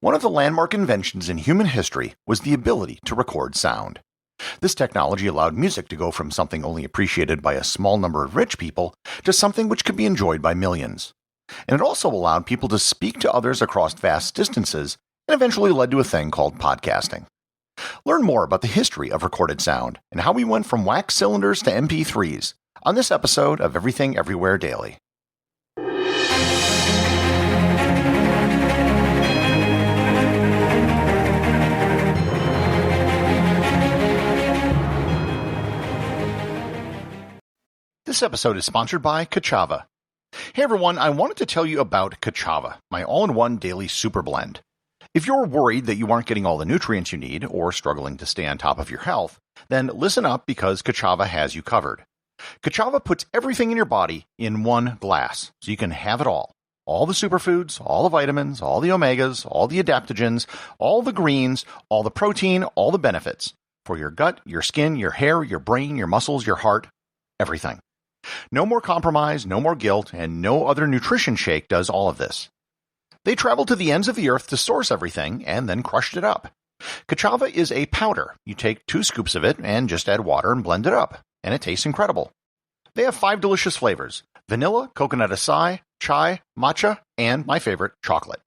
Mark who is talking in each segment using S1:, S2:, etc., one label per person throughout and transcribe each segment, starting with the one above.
S1: One of the landmark inventions in human history was the ability to record sound. This technology allowed music to go from something only appreciated by a small number of rich people to something which could be enjoyed by millions. And it also allowed people to speak to others across vast distances and eventually led to a thing called podcasting. Learn more about the history of recorded sound and how we went from wax cylinders to MP3s on this episode of Everything Everywhere Daily. This episode is sponsored by Kachava. Hey everyone, I wanted to tell you about Kachava, my all-in-one daily super blend. If you're worried that you aren't getting all the nutrients you need or struggling to stay on top of your health, then listen up because Kachava has you covered. Kachava puts everything in your body in one glass, so you can have it all. All the superfoods, all the vitamins, all the omegas, all the adaptogens, all the greens, all the protein, all the benefits. For your gut, your skin, your hair, your brain, your muscles, your heart, everything. No more compromise, no more guilt, and no other nutrition shake does all of this. They traveled to the ends of the earth to source everything and then crushed it up. Kachava is a powder. You take 2 scoops of it and just add water and blend it up, and it tastes incredible. They have 5 delicious flavors: vanilla, coconut acai, chai, matcha, and my favorite, chocolate.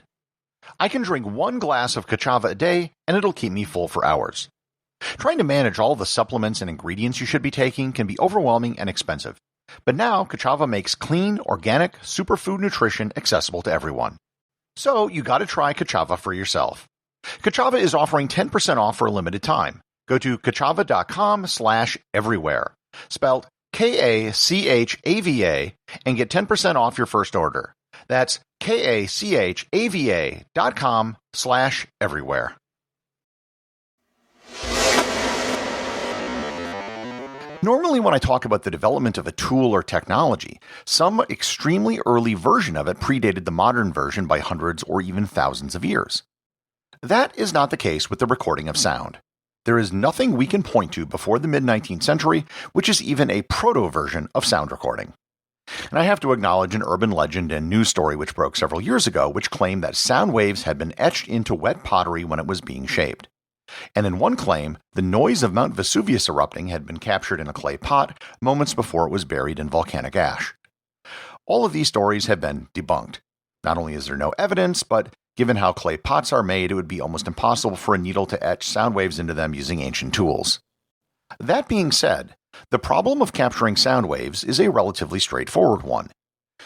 S1: I can drink 1 glass of Kachava a day, and it'll keep me full for hours. Trying to manage all the supplements and ingredients you should be taking can be overwhelming and expensive. But now, Kachava makes clean, organic, superfood nutrition accessible to everyone. So, you gotta try Kachava for yourself. Kachava is offering 10% off for a limited time. Go to kachava.com/everywhere, spelled Kachava, and get 10% off your first order. That's kachava.com/everywhere. Normally when I talk about the development of a tool or technology, some extremely early version of it predated the modern version by hundreds or even thousands of years. That is not the case with the recording of sound. There is nothing we can point to before the mid-19th century which is even a proto-version of sound recording. And I have to acknowledge an urban legend and news story which broke several years ago which claimed that sound waves had been etched into wet pottery when it was being shaped. And in one claim, the noise of Mount Vesuvius erupting had been captured in a clay pot moments before it was buried in volcanic ash. All of these stories have been debunked. Not only is there no evidence, but given how clay pots are made, it would be almost impossible for a needle to etch sound waves into them using ancient tools. That being said, the problem of capturing sound waves is a relatively straightforward one.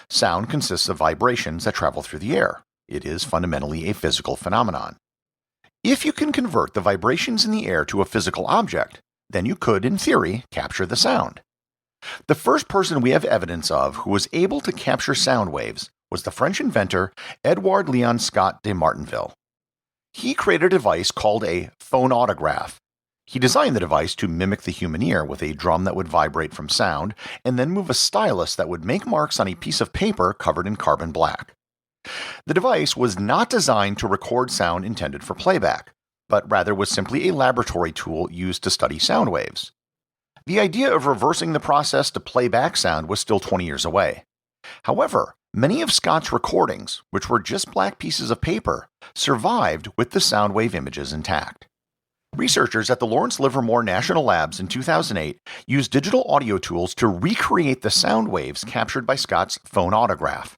S1: Sound consists of vibrations that travel through the air. It is fundamentally a physical phenomenon. If you can convert the vibrations in the air to a physical object, then you could, in theory, capture the sound. The first person we have evidence of who was able to capture sound waves was the French inventor Edouard Leon Scott de Martinville. He created a device called a phonautograph. He designed the device to mimic the human ear with a drum that would vibrate from sound and then move a stylus that would make marks on a piece of paper covered in carbon black. The device was not designed to record sound intended for playback, but rather was simply a laboratory tool used to study sound waves. The idea of reversing the process to play back sound was still 20 years away. However, many of Scott's recordings, which were just black pieces of paper, survived with the sound wave images intact. Researchers at the Lawrence Livermore National Labs in 2008 used digital audio tools to recreate the sound waves captured by Scott's phonautograph.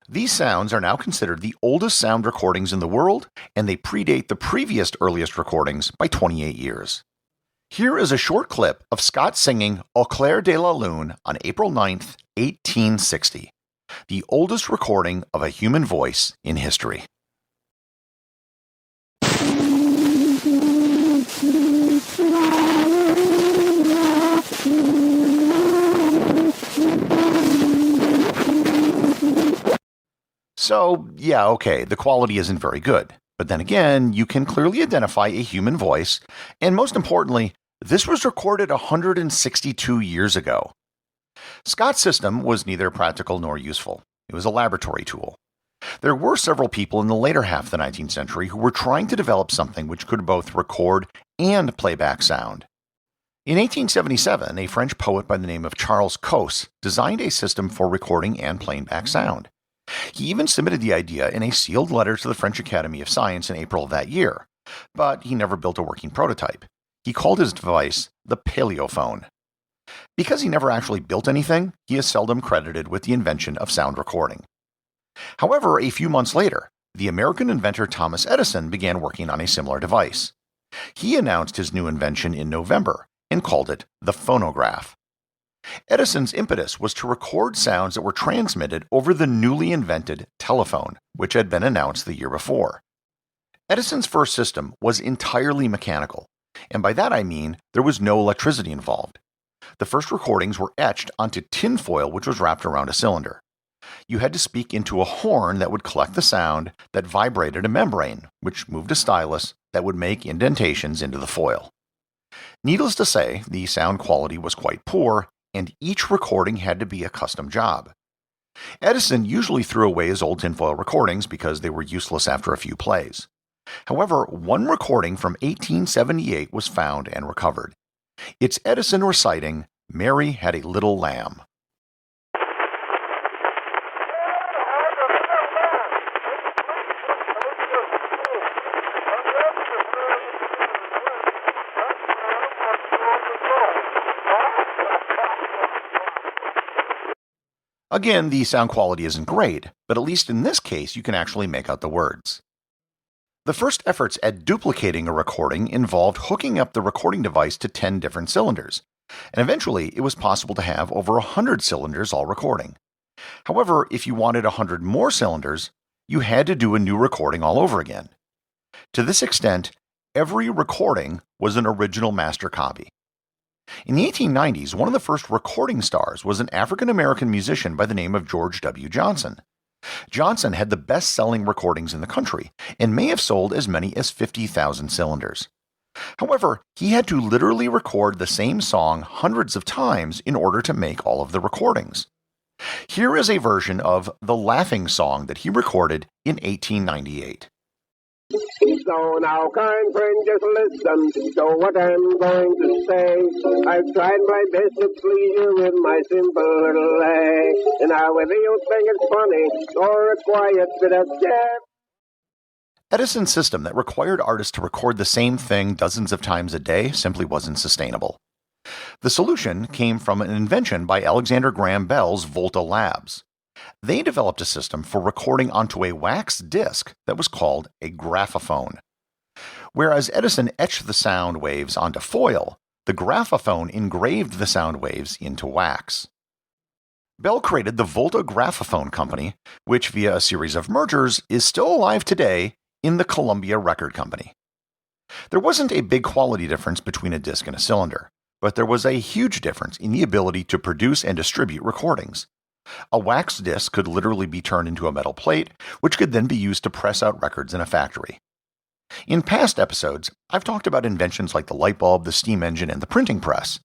S1: These sounds are now considered the oldest sound recordings in the world, and they predate the previous earliest recordings by 28 years. Here is a short clip of Scott singing Au clair de la lune on April 9th, 1860, the oldest recording of a human voice in history. So, yeah, okay, the quality isn't very good. But then again, you can clearly identify a human voice, and most importantly, this was recorded 162 years ago. Scott's system was neither practical nor useful. It was a laboratory tool. There were several people in the later half of the 19th century who were trying to develop something which could both record and play back sound. In 1877, a French poet by the name of Charles Cos designed a system for recording and playing back sound. He even submitted the idea in a sealed letter to the French Academy of Science in April of that year, but he never built a working prototype. He called his device the Paleophone. Because he never actually built anything, he is seldom credited with the invention of sound recording. However, a few months later, the American inventor Thomas Edison began working on a similar device. He announced his new invention in November and called it the phonograph. Edison's impetus was to record sounds that were transmitted over the newly invented telephone, which had been announced the year before. Edison's first system was entirely mechanical, and by that I mean there was no electricity involved. The first recordings were etched onto tinfoil which was wrapped around a cylinder. You had to speak into a horn that would collect the sound that vibrated a membrane, which moved a stylus that would make indentations into the foil. Needless to say, the sound quality was quite poor, and each recording had to be a custom job. Edison usually threw away his old tinfoil recordings because they were useless after a few plays. However, one recording from 1878 was found and recovered. It's Edison reciting, "Mary Had a Little Lamb." Again, the sound quality isn't great, but at least in this case you can actually make out the words. The first efforts at duplicating a recording involved hooking up the recording device to 10 different cylinders, and eventually it was possible to have over 100 cylinders all recording. However, if you wanted 100 more cylinders, you had to do a new recording all over again. To this extent, every recording was an original master copy. In the 1890s, one of the first recording stars was an African-American musician by the name of George W. Johnson. Johnson had the best-selling recordings in the country and may have sold as many as 50,000 cylinders. However, he had to literally record the same song hundreds of times in order to make all of the recordings. Here is a version of the Laughing Song that he recorded in 1898.
S2: So now, kind friend, just listen to what I'm going to say. I've tried my best to please you with my simple little lay. And now whether you think it's funny or a quiet bit of jab.
S1: Edison's system that required artists to record the same thing dozens of times a day simply wasn't sustainable. The solution came from an invention by Alexander Graham Bell's Volta Labs. They developed a system for recording onto a wax disc that was called a graphophone. Whereas Edison etched the sound waves onto foil, the graphophone engraved the sound waves into wax. Bell created the Volta Graphophone Company, which via a series of mergers is still alive today in the Columbia Record Company. There wasn't a big quality difference between a disc and a cylinder, but there was a huge difference in the ability to produce and distribute recordings. A wax disc could literally be turned into a metal plate, which could then be used to press out records in a factory. In past episodes, I've talked about inventions like the light bulb, the steam engine, and the printing press.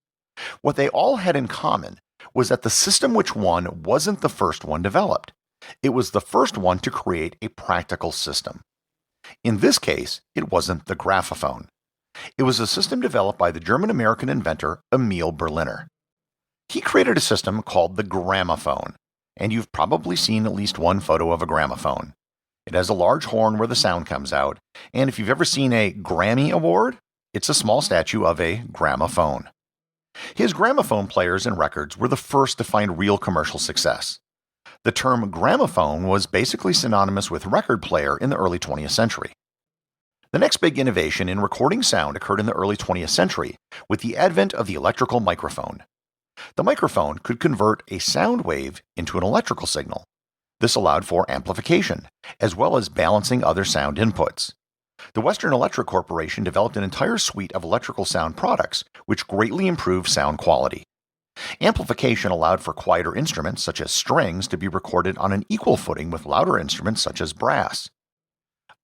S1: What they all had in common was that the system which won wasn't the first one developed. It was the first one to create a practical system. In this case, it wasn't the graphophone. It was a system developed by the German-American inventor Emil Berliner. He created a system called the gramophone, and you've probably seen at least one photo of a gramophone. It has a large horn where the sound comes out, and if you've ever seen a Grammy Award, it's a small statue of a gramophone. His gramophone players and records were the first to find real commercial success. The term gramophone was basically synonymous with record player in the early 20th century. The next big innovation in recording sound occurred in the early 20th century with the advent of the electrical microphone. The microphone could convert a sound wave into an electrical signal. This allowed for amplification, as well as balancing other sound inputs. The Western Electric Corporation developed an entire suite of electrical sound products, which greatly improved sound quality. Amplification allowed for quieter instruments, such as strings, to be recorded on an equal footing with louder instruments, such as brass.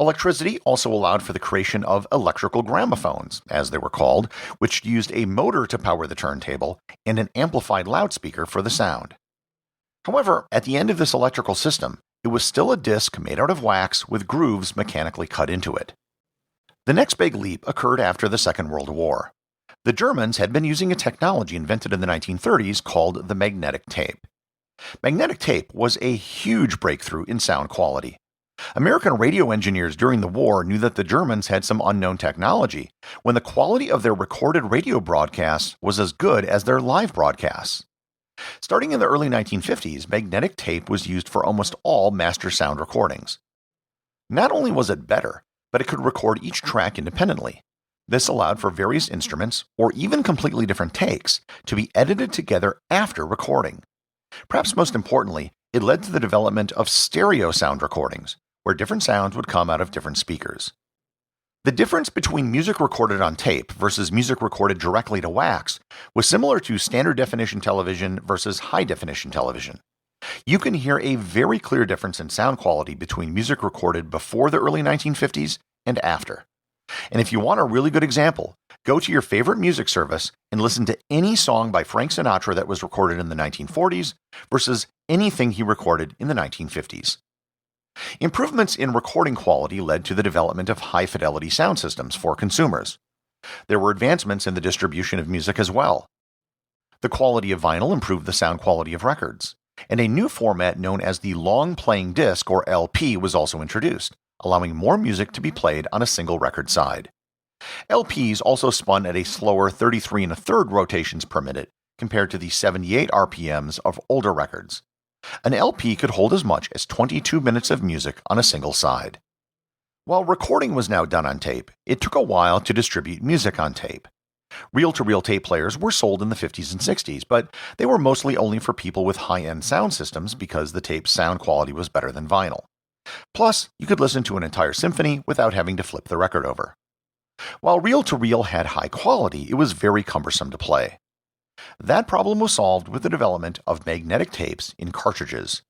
S1: Electricity also allowed for the creation of electrical gramophones, as they were called, which used a motor to power the turntable and an amplified loudspeaker for the sound. However, at the end of this electrical system, it was still a disc made out of wax with grooves mechanically cut into it. The next big leap occurred after the Second World War. The Germans had been using a technology invented in the 1930s called the magnetic tape. Magnetic tape was a huge breakthrough in sound quality. American radio engineers during the war knew that the Germans had some unknown technology when the quality of their recorded radio broadcasts was as good as their live broadcasts. Starting in the early 1950s, magnetic tape was used for almost all master sound recordings. Not only was it better, but it could record each track independently. This allowed for various instruments, or even completely different takes, to be edited together after recording. Perhaps most importantly, it led to the development of stereo sound recordings, where different sounds would come out of different speakers. The difference between music recorded on tape versus music recorded directly to wax was similar to standard definition television versus high definition television. You can hear a very clear difference in sound quality between music recorded before the early 1950s and after. And if you want a really good example, go to your favorite music service and listen to any song by Frank Sinatra that was recorded in the 1940s versus anything he recorded in the 1950s. Improvements in recording quality led to the development of high-fidelity sound systems for consumers. There were advancements in the distribution of music as well. The quality of vinyl improved the sound quality of records, and a new format known as the long-playing disc, or LP, was also introduced, allowing more music to be played on a single record side. LPs also spun at a slower 33 1/3 rotations per minute compared to the 78 RPMs of older records. An LP could hold as much as 22 minutes of music on a single side. While recording was now done on tape, it took a while to distribute music on tape. Reel-to-reel tape players were sold in the 50s and 60s, but they were mostly only for people with high-end sound systems because the tape's sound quality was better than vinyl. Plus, you could listen to an entire symphony without having to flip the record over. While reel-to-reel had high quality, it was very cumbersome to play. That problem was solved with the development of magnetic tapes in cartridges.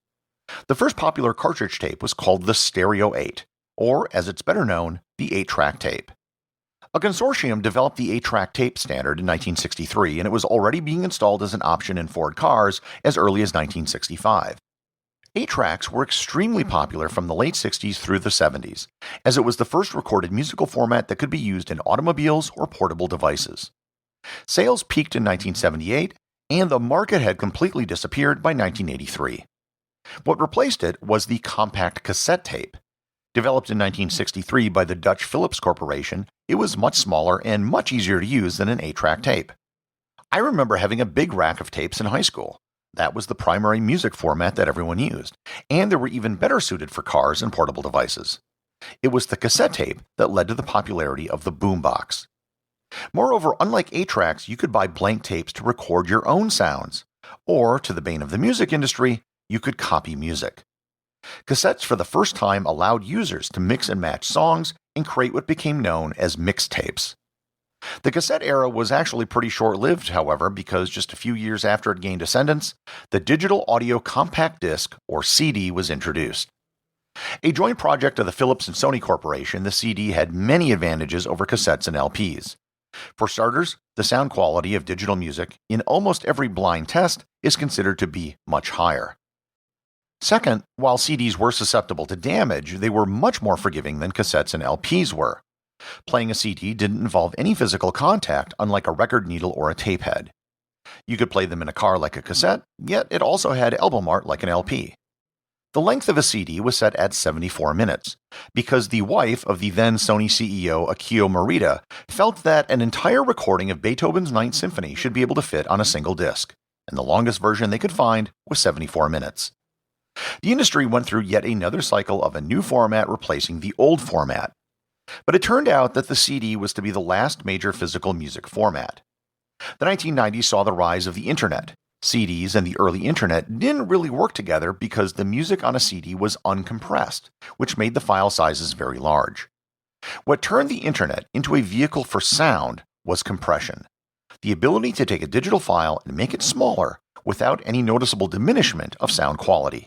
S1: The first popular cartridge tape was called the Stereo 8, or, as it's better known, the 8-track tape. A consortium developed the 8-track tape standard in 1963, and it was already being installed as an option in Ford cars as early as 1965. 8-tracks were extremely popular from the late 60s through the 70s, as it was the first recorded musical format that could be used in automobiles or portable devices. Sales peaked in 1978, and the market had completely disappeared by 1983. What replaced it was the compact cassette tape. Developed in 1963 by the Dutch Philips Corporation, it was much smaller and much easier to use than an 8-track tape. I remember having a big rack of tapes in high school. That was the primary music format that everyone used, and they were even better suited for cars and portable devices. It was the cassette tape that led to the popularity of the boombox. Moreover, unlike 8-tracks, you could buy blank tapes to record your own sounds, or, to the bane of the music industry, you could copy music. Cassettes for the first time allowed users to mix and match songs and create what became known as mixtapes. The cassette era was actually pretty short-lived, however, because just a few years after it gained ascendance, the digital audio compact disc, or CD, was introduced. A joint project of the Philips and Sony Corporation, the CD had many advantages over cassettes and LPs. For starters, the sound quality of digital music in almost every blind test is considered to be much higher. Second, while CDs were susceptible to damage, they were much more forgiving than cassettes and LPs were. Playing a CD didn't involve any physical contact, unlike a record needle or a tape head. You could play them in a car like a cassette, yet it also had album art like an LP. The length of a CD was set at 74 minutes, because the wife of the then Sony CEO Akio Morita felt that an entire recording of Beethoven's Ninth Symphony should be able to fit on a single disc, and the longest version they could find was 74 minutes. The industry went through yet another cycle of a new format replacing the old format, but it turned out that the CD was to be the last major physical music format. The 1990s saw the rise of the Internet. CDs and the early Internet didn't really work together because the music on a CD was uncompressed, which made the file sizes very large. What turned the Internet into a vehicle for sound was compression, the ability to take a digital file and make it smaller without any noticeable diminishment of sound quality.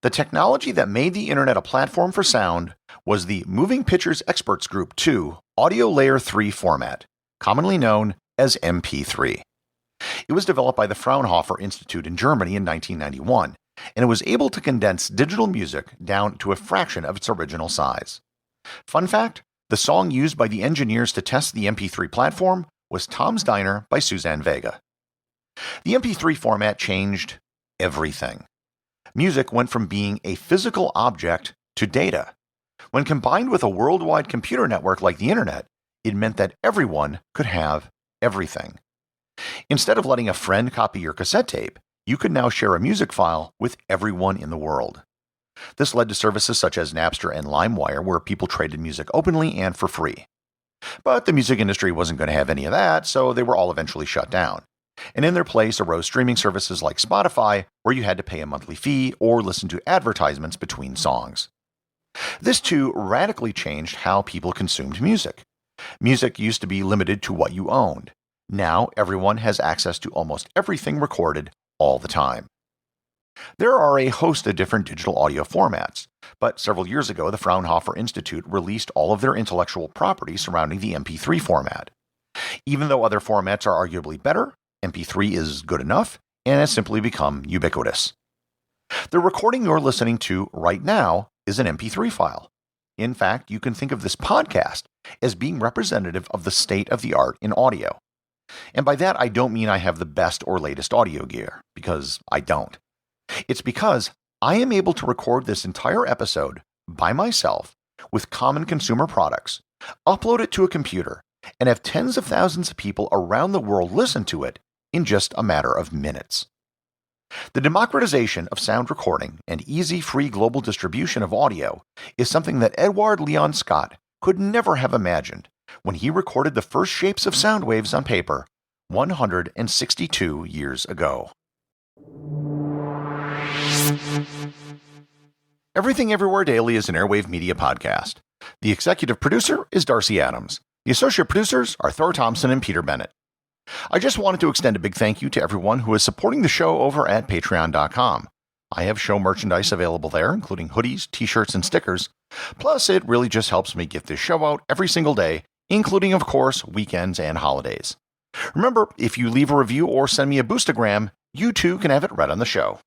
S1: The technology that made the Internet a platform for sound was the Moving Pictures Experts Group 2 Audio Layer 3 format, commonly known as MP3. It was developed by the Fraunhofer Institute in Germany in 1991, and it was able to condense digital music down to a fraction of its original size. Fun fact, the song used by the engineers to test the MP3 platform was Tom's Diner by Suzanne Vega. The MP3 format changed everything. Music went from being a physical object to data. When combined with a worldwide computer network like the internet, it meant that everyone could have everything. Instead of letting a friend copy your cassette tape, you could now share a music file with everyone in the world. This led to services such as Napster and LimeWire, where people traded music openly and for free. But the music industry wasn't going to have any of that, so they were all eventually shut down. And in their place arose streaming services like Spotify, where you had to pay a monthly fee or listen to advertisements between songs. This too radically changed how people consumed music. Music used to be limited to what you owned. Now everyone has access to almost everything recorded all the time. There are a host of different digital audio formats, but several years ago the Fraunhofer Institute released all of their intellectual property surrounding the MP3 format. Even though other formats are arguably better, MP3 is good enough and has simply become ubiquitous. The recording you're listening to right now is an MP3 file. In fact, you can think of this podcast as being representative of the state of the art in audio. And by that, I don't mean I have the best or latest audio gear, because I don't. It's because I am able to record this entire episode by myself with common consumer products, upload it to a computer, and have tens of thousands of people around the world listen to it in just a matter of minutes. The democratization of sound recording and easy free global distribution of audio is something that Edward Leon Scott could never have imagined when he recorded the first shapes of sound waves on paper 162 years ago. Everything Everywhere Daily is an Airwave Media podcast. The executive producer is Darcy Adams. The associate producers are Thor, Thomsen, and Peter Bennett. I just wanted to extend a big thank you to everyone who is supporting the show over at patreon.com. I have show merchandise available there, including hoodies, t-shirts, and stickers. Plus, it really just helps me get this show out every single day, including, of course, weekends and holidays. Remember, if you leave a review or send me a boostagram, you too can have it read on the show.